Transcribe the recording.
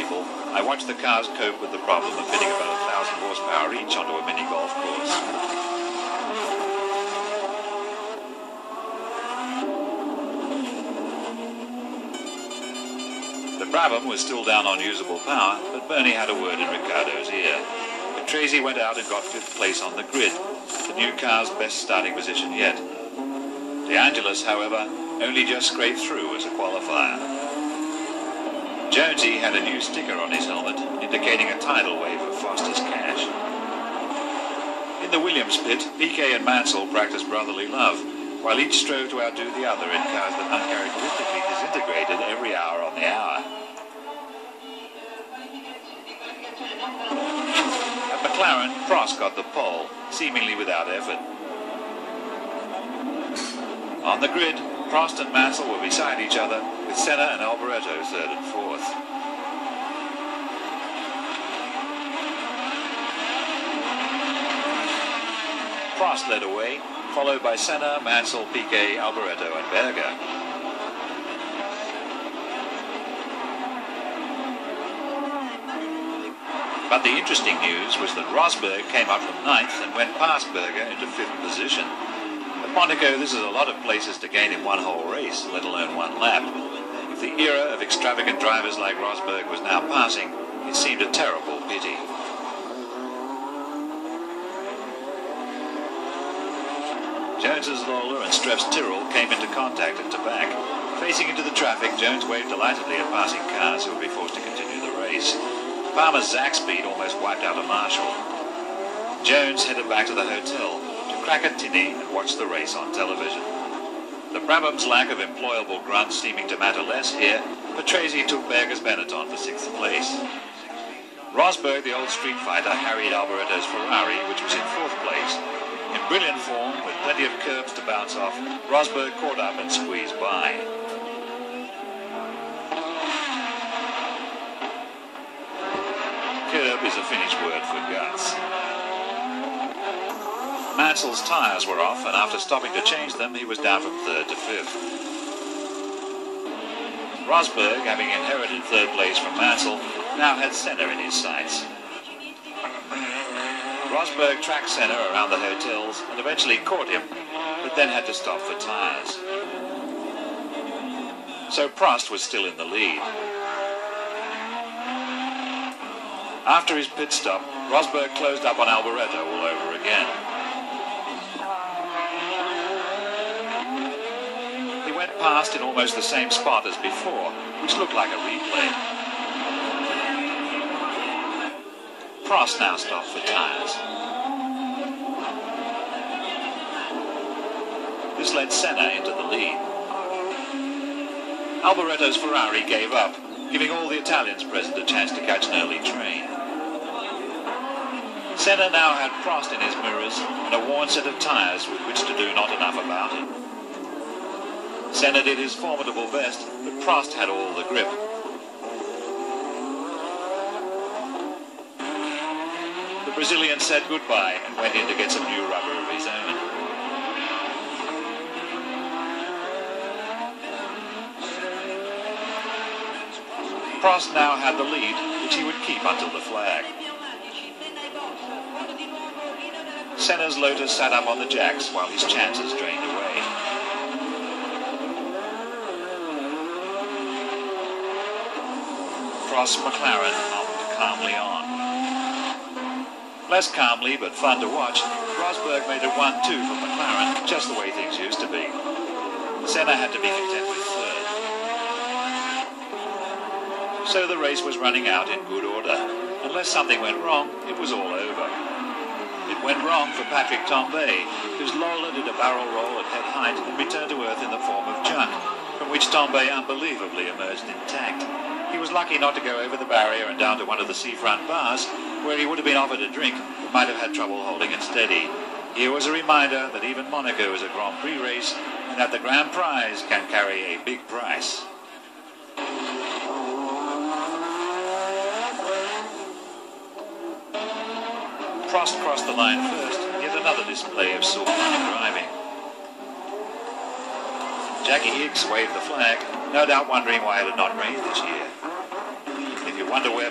people, I watched the cars cope with the problem of fitting about 1,000 horsepower each onto a mini golf course. The Brabham was still down on usable power, but Bernie had a word in Ricciardo's ear. Patrese went out and got 5th place on the grid, the new car's best starting position yet. De Angelis, however, only just scraped through as a qualifier. Jonesy had a new sticker on his helmet, indicating a tidal wave of Foster's cash. In the Williams pit, Piquet and Mansell practiced brotherly love, while each strove to outdo the other in cars that uncharacteristically disintegrated every hour on the hour. At McLaren, Prost got the pole, seemingly without effort. On the grid, Prost and Mansell were beside each other, with Senna and Alboreto 3rd and 4th. Prost led away, followed by Senna, Mansell, Piquet, Alboreto and Berger. But the interesting news was that Rosberg came up from 9th and went past Berger into 5th position. At Monaco, this is a lot of places to gain in one whole race, let alone one lap. If the era of extravagant drivers like Rosberg was now passing, it seemed a terrible pity. Jones's Lola and Streff's Tyrrell came into contact at the back. Facing into the traffic, Jones waved delightedly at passing cars who would be forced to continue the race. Palmer's Zach speed almost wiped out a Marshall. Jones headed back to the hotel to crack a tinny and watch the race on television. The Brabham's lack of employable grunts seeming to matter less here, Patrese took Berger's Benetton for 6th place. Rosberg, the old street fighter, harried Alboreto's Ferrari, which was in 4th place. In brilliant form, with plenty of curbs to bounce off, Rosberg caught up and squeezed by. Curb is a Finnish word for guts. Mansell's tyres were off, and after stopping to change them, he was down from 3rd to 5th. Rosberg, having inherited 3rd place from Mansell, now had Senna in his sights. Rosberg tracked Senna around the hotels and eventually caught him, but then had to stop for tyres. So Prost was still in the lead. After his pit stop, Rosberg closed up on Alboreto all over again. He went past in almost the same spot as before, which looked like a replay. Prost now stopped for tyres. This led Senna into the lead. Alboreto's Ferrari gave up, giving all the Italians present a chance to catch an early train. Senna now had Prost in his mirrors and a worn set of tyres with which to do not enough about it. Senna did his formidable best, but Prost had all the grip. The Brazilian said goodbye and went in to get some new rubber of his own. Prost now had the lead, which he would keep until the flag. Senna's Lotus sat up on the jacks while his chances drained away. Prost's McLaren hummed calmly on. Less calmly, but fun to watch, Rosberg made it 1-2 for McLaren, just the way things used to be. Senna had to be content with 3rd. So the race was running out in good order. Unless something went wrong, it was all over. It went wrong for Patrick Tambay, whose Lola did a barrel roll at head height and returned to earth in the form of junk, from which Tambay unbelievably emerged intact. He was lucky not to go over the barrier and down to one of the seafront bars, where he would have been offered a drink, but might have had trouble holding it steady. Here was a reminder that even Monaco is a Grand Prix race, and that the grand prize can carry a big price. Prost crossed the line first, and yet another display of superman driving. Jackie Hicks waved the flag, no doubt wondering why it had not rained this year. If you wonder where